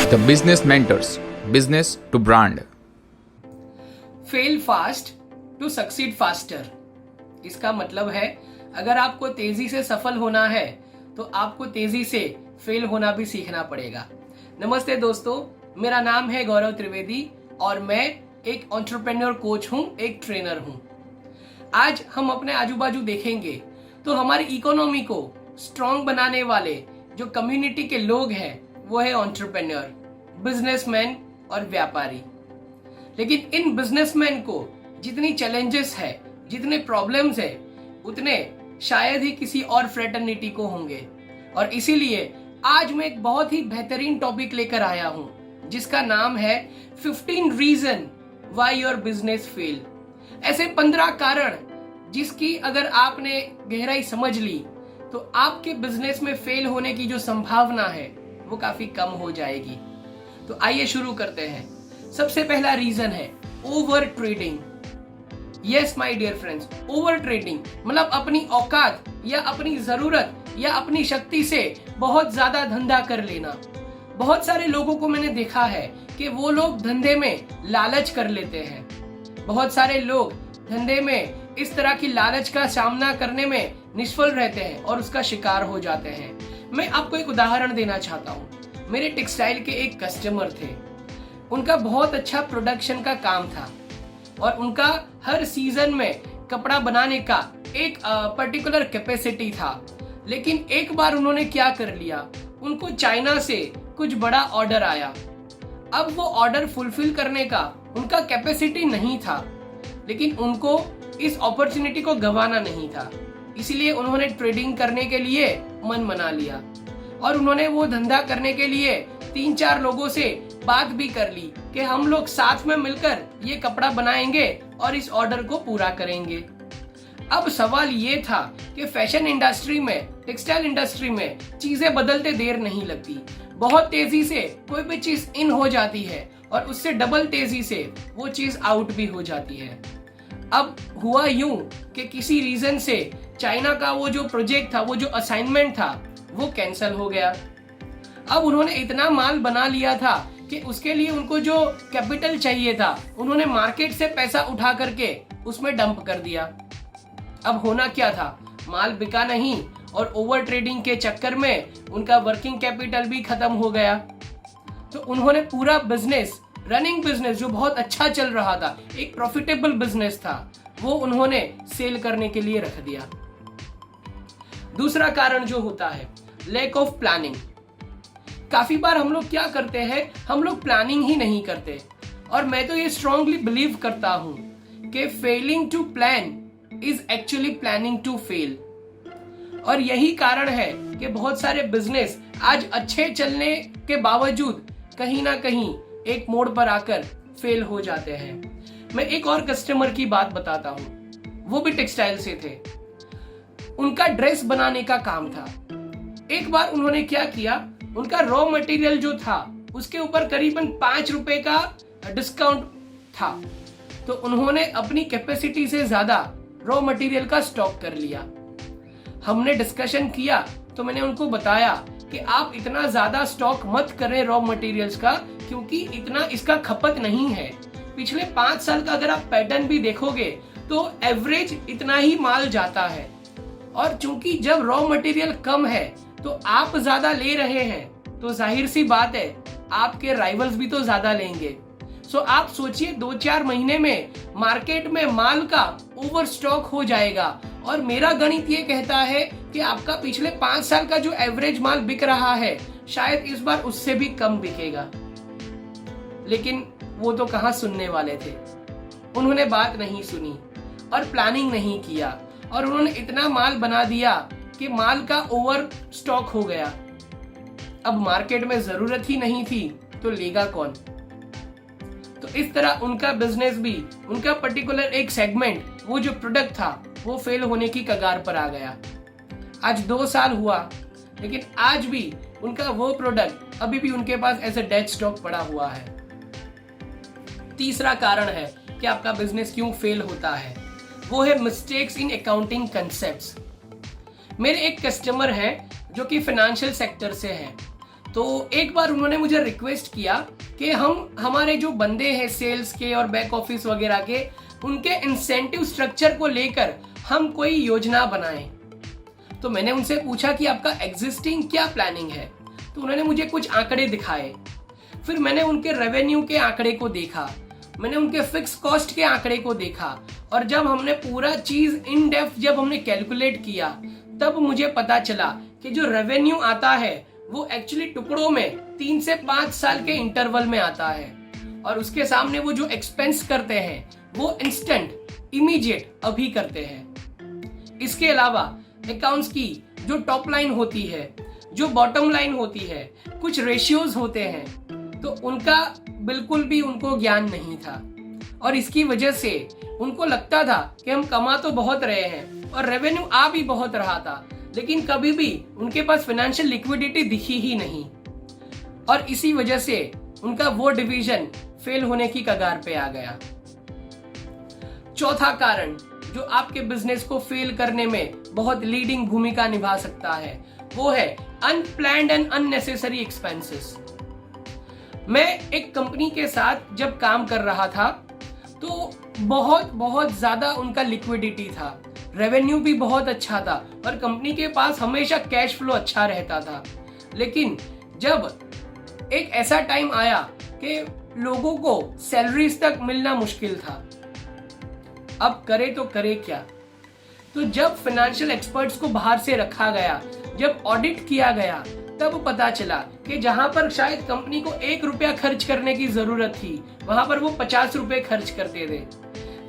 The Business Mentors, Business to Brand. Fail fast to succeed faster. इसका मतलब है अगर आपको तेजी से सफल होना है तो आपको तेजी से फेल होना भी सीखना पड़ेगा। नमस्ते दोस्तों, मेरा नाम है गौरव त्रिवेदी और मैं एक एंटरप्रेन्योर कोच हूं, एक ट्रेनर हूं। आज हम अपने आजू बाजू देखेंगे तो हमारी इकोनॉमी को स्ट्रॉन्ग बनाने वाले जो कम्युनिटी के लोग हैं वो है एंटरप्रेन्योर, बिजनेसमैन और व्यापारी। लेकिन इन बिजनेसमैन को जितनी चैलेंजेस है, जितने प्रॉब्लम्स है, उतने शायद ही किसी और फ्रेटर्निटी को होंगे। और इसीलिए आज मैं एक बहुत ही बेहतरीन टॉपिक लेकर आया हूं जिसका नाम है 15 reason why your business fail. ऐसे 15 कारण जिसकी अगर आपने गहराई समझ ली तो आपके बिजनेस में फेल होने की जो संभावना है वो काफी कम हो जाएगी। तो आइए शुरू करते हैं। सबसे पहला रीजन है over trading. Yes my dear friends, over trading मतलब अपनी औकात या अपनी जरूरत या अपनी शक्ति से बहुत ज्यादा धंधा कर लेना। बहुत सारे लोगों को मैंने देखा है कि वो लोग धंधे में लालच कर लेते हैं। बहुत सारे लोग धंधे में इस तरह की लालच का सामना करने में निष्फल रहते हैं और उसका शिकार हो जाते हैं। मैं आपको एक उदाहरण देना चाहता हूँ। मेरे टेक्सटाइल के एक कस्टमर थे, उनका बहुत अच्छा प्रोडक्शन का काम था और उनका हर सीजन में कपड़ा बनाने का एक पर्टिकुलर कैपेसिटी था। लेकिन एक बार उन्होंने क्या कर लिया, उनको चाइना से कुछ बड़ा ऑर्डर आया। अब वो ऑर्डर फुलफिल करने का उनका कैपेसिटी नहीं था, लेकिन उनको इस अपॉर्चुनिटी को गंवाना नहीं था। इसीलिए उन्होंने ट्रेडिंग करने के लिए मन बना लिया और उन्होंने वो धंधा करने के लिए 3-4 लोगों से बात भी कर ली कि हम लोग साथ में मिलकर ये कपड़ा बनाएंगे और इस ऑर्डर को पूरा करेंगे। अब सवाल ये था कि फैशन इंडस्ट्री में, टेक्सटाइल इंडस्ट्री में चीजें बदलते देर नहीं लगती। बहुत तेजी से कोई भी चीज इन हो जाती है और उससे डबल तेजी से वो चीज आउट भी हो जाती है। अब हुआ यूं कि किसी रीजन से चाइना का वो जो प्रोजेक्ट था, वो जो असाइनमेंट था, वो कैंसिल हो गया। अब उन्होंने इतना माल बना लिया था कि उसके लिए उनको जो कैपिटल चाहिए था उन्होंने मार्केट से पैसा उठा करके उसमें डंप कर दिया। अब होना क्या था, माल बिका नहीं और ओवर ट्रेडिंग के चक्कर में उनका वर्किंग कैपिटल भी खत्म हो गया। तो उन्होंने पूरा बिजनेस, रनिंग बिजनेस जो बहुत अच्छा चल रहा था, एक प्रॉफिटेबल बिजनेस था, वो उन्होंने सेल करने के लिए रख दिया। दूसरा कारण जो होता है लैक ऑफ प्लानिंग। काफी बार हम लोग क्या करते हैं, हम लोग प्लानिंग ही नहीं करते। और मैं तो ये स्ट्रांगली बिलीव करता हूं कि failing to plan is actually planning to fail. और यही कारण है कि बहुत सारे बिजनेस आज अच्छे चलने के बावजूद कहीं ना कहीं एक मोड़ पर आकर फेल हो जाते हैं। मैं एक और कस्टमर की बात बताता हूं, वो भी टेक्सटाइल से थे। उनका ड्रेस बनाने का काम था। एक बार उन्होंने क्या किया, उनका रॉ मटेरियल जो था उसके ऊपर करीबन 5 रुपए का डिस्काउंट था। तो उन्होंने अपनी कैपेसिटी से ज्यादा रॉ मटेरियल का स्टॉक कर लिया। हमने डिस्कशन किया तो मैंने उनको बताया कि आप इतना ज्यादा स्टॉक मत करें रॉ मटेरियल्स का, क्योंकि इतना इसका खपत नहीं है। पिछले 5 साल का अगर आप पैटर्न भी देखोगे तो एवरेज इतना ही माल जाता है। और चूंकि जब रॉ मटेरियल कम है तो आप ज्यादा ले रहे हैं तो जाहिर सी बात है आपके राइवल्स भी तो ज्यादा लेंगे। सो आप सोचिए 2-4 महीने में मार्केट में माल का ओवर स्टॉक हो जाएगा। और मेरा गणित ये कहता है कि आपका पिछले 5 साल का जो एवरेज माल बिक रहा है शायद इस बार उससे भी कम बिकेगा। लेकिन वो तो कहां सुनने वाले थे, उन्होंने बात नहीं सुनी और प्लानिंग नहीं किया और उन्होंने इतना माल बना दिया कि माल का ओवर स्टॉक हो गया। अब मार्केट में जरूरत ही नहीं थी तो लेगा कौन। तो इस तरह उनका बिजनेस भी, उनका पर्टिकुलर एक सेगमेंट, वो जो प्रोडक्ट था वो फेल होने की कगार पर आ गया। आज 2 साल हुआ लेकिन आज भी उनका वो प्रोडक्ट अभी भी उनके पास एज ए डेड स्टॉक पड़ा हुआ है। तीसरा कारण है कि आपका बिजनेस क्यों फेल होता है, वो है मिस्टेक्स इन अकाउंटिंग कंसेप्ट्स। मेरे एक कस्टमर हैं जो कि फाइनेंशियल सेक्टर से हैं। तो एक बार उन्होंने मुझे रिक्वेस्ट किया कि हम हमारे जो बंदे हैं सेल्स के और बैक ऑफिस वगैरह के, उनके इंसेंटिव स्ट्रक्चर को लेकर हम कोई योजना बनाएं। तो मैंने उनसे पूछा कि आपका एग्जिस्टिंग क्या प्लानिंग है। तो उन्होंने मुझे कुछ आंकड़े दिखाए। फिर मैंने उनके रेवेन्यू के आंकड़े को देखा, मैंने उनके फिक्स कॉस्ट के आंकड़े को देखा, और जब हमने पूरा चीज इन डेप्थ जब हमने कैलकुलेट किया, तब मुझे पता चला कि जो रेवेन्यू आता है वो एक्चुअली टुकड़ों में 3 से 5 साल के इंटरवल में आता है, और उसके सामने वो जो एक्सपेंस करते हैं वो इंस्टेंट, इमीडिएट, अभी करते हैं। इसके अलावा अकाउंट्स की जो टॉप लाइन होती है, जो बॉटम लाइन होती है, कुछ रेशियोज होते हैं, तो उनका बिल्कुल भी उनको ज्ञान नहीं था, और इसकी वजह से उनको लगता था कि हम कमा तो बहुत रहे हैं और रेवेन्यू आ भी बहुत रहा था, लेकिन कभी भी उनके पास फाइनेंशियल लिक्विडिटी दिखी ही नहीं, और इसी वजह से उनका वो डिवीजन फेल होने की कगार पे आ गया। चौथा कारण जो आपके बिजनेस को फेल करने में बहुत लीडिंग भूमिका निभा सकता है, वो है अनप्लैन्ड एंड अननेसेसरी एक्सपेंसेस। मैं एक कंपनी के साथ जब काम कर रहा था तो बहुत ज्यादा उनका लिक्विडिटी था, रेवेन्यू भी बहुत अच्छा था, और कंपनी के पास हमेशा कैश फ्लो अच्छा रहता था। लेकिन जब एक ऐसा टाइम आया कि लोगों को सैलरीज तक मिलना मुश्किल था, अब करे तो करे क्या। तो जब फाइनेंशियल एक्सपर्ट्स को बाहर से रखा गया, जब ऑडिट किया गया, तब पता चला कि जहां पर शायद कंपनी को 1 रुपया खर्च करने की जरूरत थी, वहां पर वो 50 रुपए खर्च करते थे।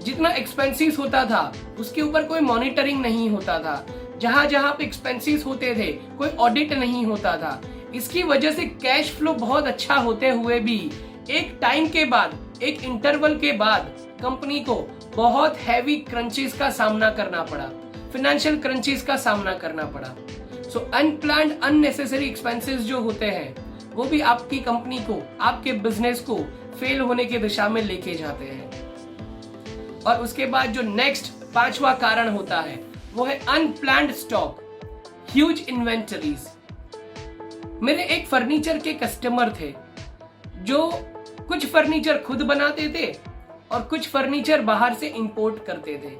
जितना एक्सपेंसिस होता था उसके ऊपर कोई मॉनिटरिंग नहीं होता था, जहां जहां पे एक्सपेंसिस होते थे कोई ऑडिट नहीं होता था। इसकी वजह से कैश फ्लो बहुत अच्छा होते हुए भी एक टाइम के बाद, एक इंटरवल के बाद कंपनी को बहुत हैवी क्रंचेस का सामना करना पड़ा, फाइनेंशियल क्रंचेस का सामना करना पड़ा। सो अनप्लान्ड अननेसेसरी एक्सपेंसेस जो होते हैं वो भी आपकी कंपनी को, आपके बिजनेस को फेल होने की दिशा में लेके जाते हैं। और उसके बाद जो नेक्स्ट 5वां कारण होता है वो है अनप्लान्ड स्टॉक, ह्यूज इन्वेंटरीज। मेरे एक फर्नीचर के कस्टमर थे जो कुछ फर्नीचर खुद बनाते थे और कुछ फर्नीचर बाहर से इंपोर्ट करते थे।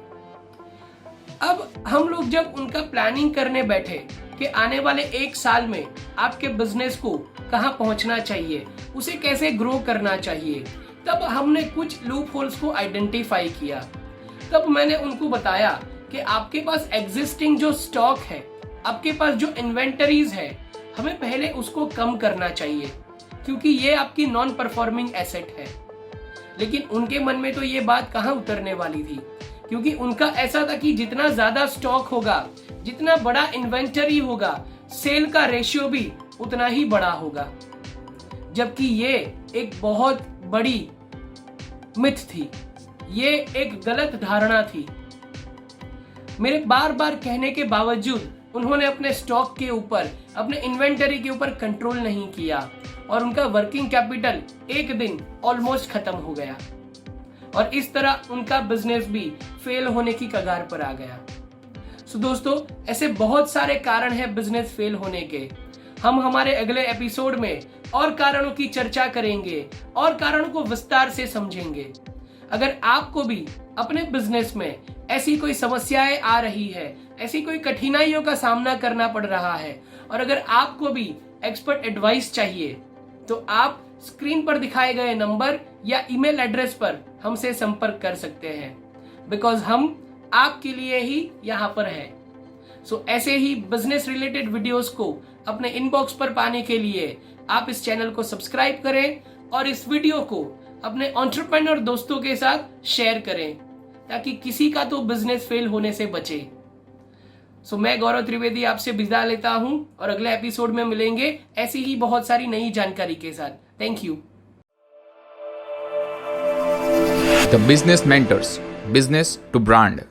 अब हम लोग जब उनका प्लानिंग करने बैठे कि आने वाले 1 साल में आपके बिजनेस को कहां पहुंचना चाहिए, उसे कैसे ग्रो करना चाहिए, तब हमने कुछ लूप होल्स को आइडेंटिफाई किया। तब मैंने उनको बताया कि आपके पास एग्जिस्टिंग जो स्टॉक है, आपके पास जो इन्वेंटरीज है, हमें पहले उसको कम करना चाहिए, क्योंकि ये आपकी नॉन परफॉर्मिंग एसेट है। लेकिन उनके मन में तो ये बात कहां उतरने वाली थी, क्योंकि उनका ऐसा था कि जितना ज्यादा स्टॉक होगा, जितना बड़ा इन्वेंटरी होगा, सेल का रेशियो भी उतना ही बड़ा होगा। जबकि ये एक बहुत बड़ी मिथ थी, ये एक गलत धारणा थी। मेरे बार बार कहने के बावजूद उन्होंने अपने स्टॉक के ऊपर, अपने इन्वेंटरी के ऊपर कंट्रोल नहीं किया, और उनका वर्किंग कैपिटल एक दिन ऑलमोस्ट खत्म हो गया, और इस तरह उनका बिजनेस भी फेल होने की कगार पर आ गया। सो दोस्तों, ऐसे बहुत सारे कारण हैं बिजनेस फेल होने के। हम हमारे अगले एपिसोड में और कारणों की चर्चा करेंगे और कारणों को विस्तार से समझेंगे। अगर आपको भी अपने बिजनेस में ऐसी कोई समस्याएं आ रही है, ऐसी कोई कठिनाइयों का सामना करना पड़ रहा है, और अगर आपको भी एक्सपर्ट एडवाइस चाहिए, तो आप स्क्रीन पर दिखाए गए नंबर या ईमेल एड्रेस पर हमसे संपर्क कर सकते हैं, बिकॉज हम आपके लिए ही यहाँ पर हैं। सो ऐसे ही बिजनेस रिलेटेड वीडियोस को अपने इनबॉक्स पर पाने के लिए आप इस चैनल को सब्सक्राइब करें और इस वीडियो को अपने एंटरप्रेन्योर दोस्तों के साथ शेयर करें, ताकि किसी का तो बिजनेस फेल होने से बचे। सो मैं गौरव त्रिवेदी आपसे विदा लेता हूं, और अगले एपिसोड में मिलेंगे ऐसी ही बहुत सारी नई जानकारी के साथ। Thank you. The Business Mentors, Business to Brand.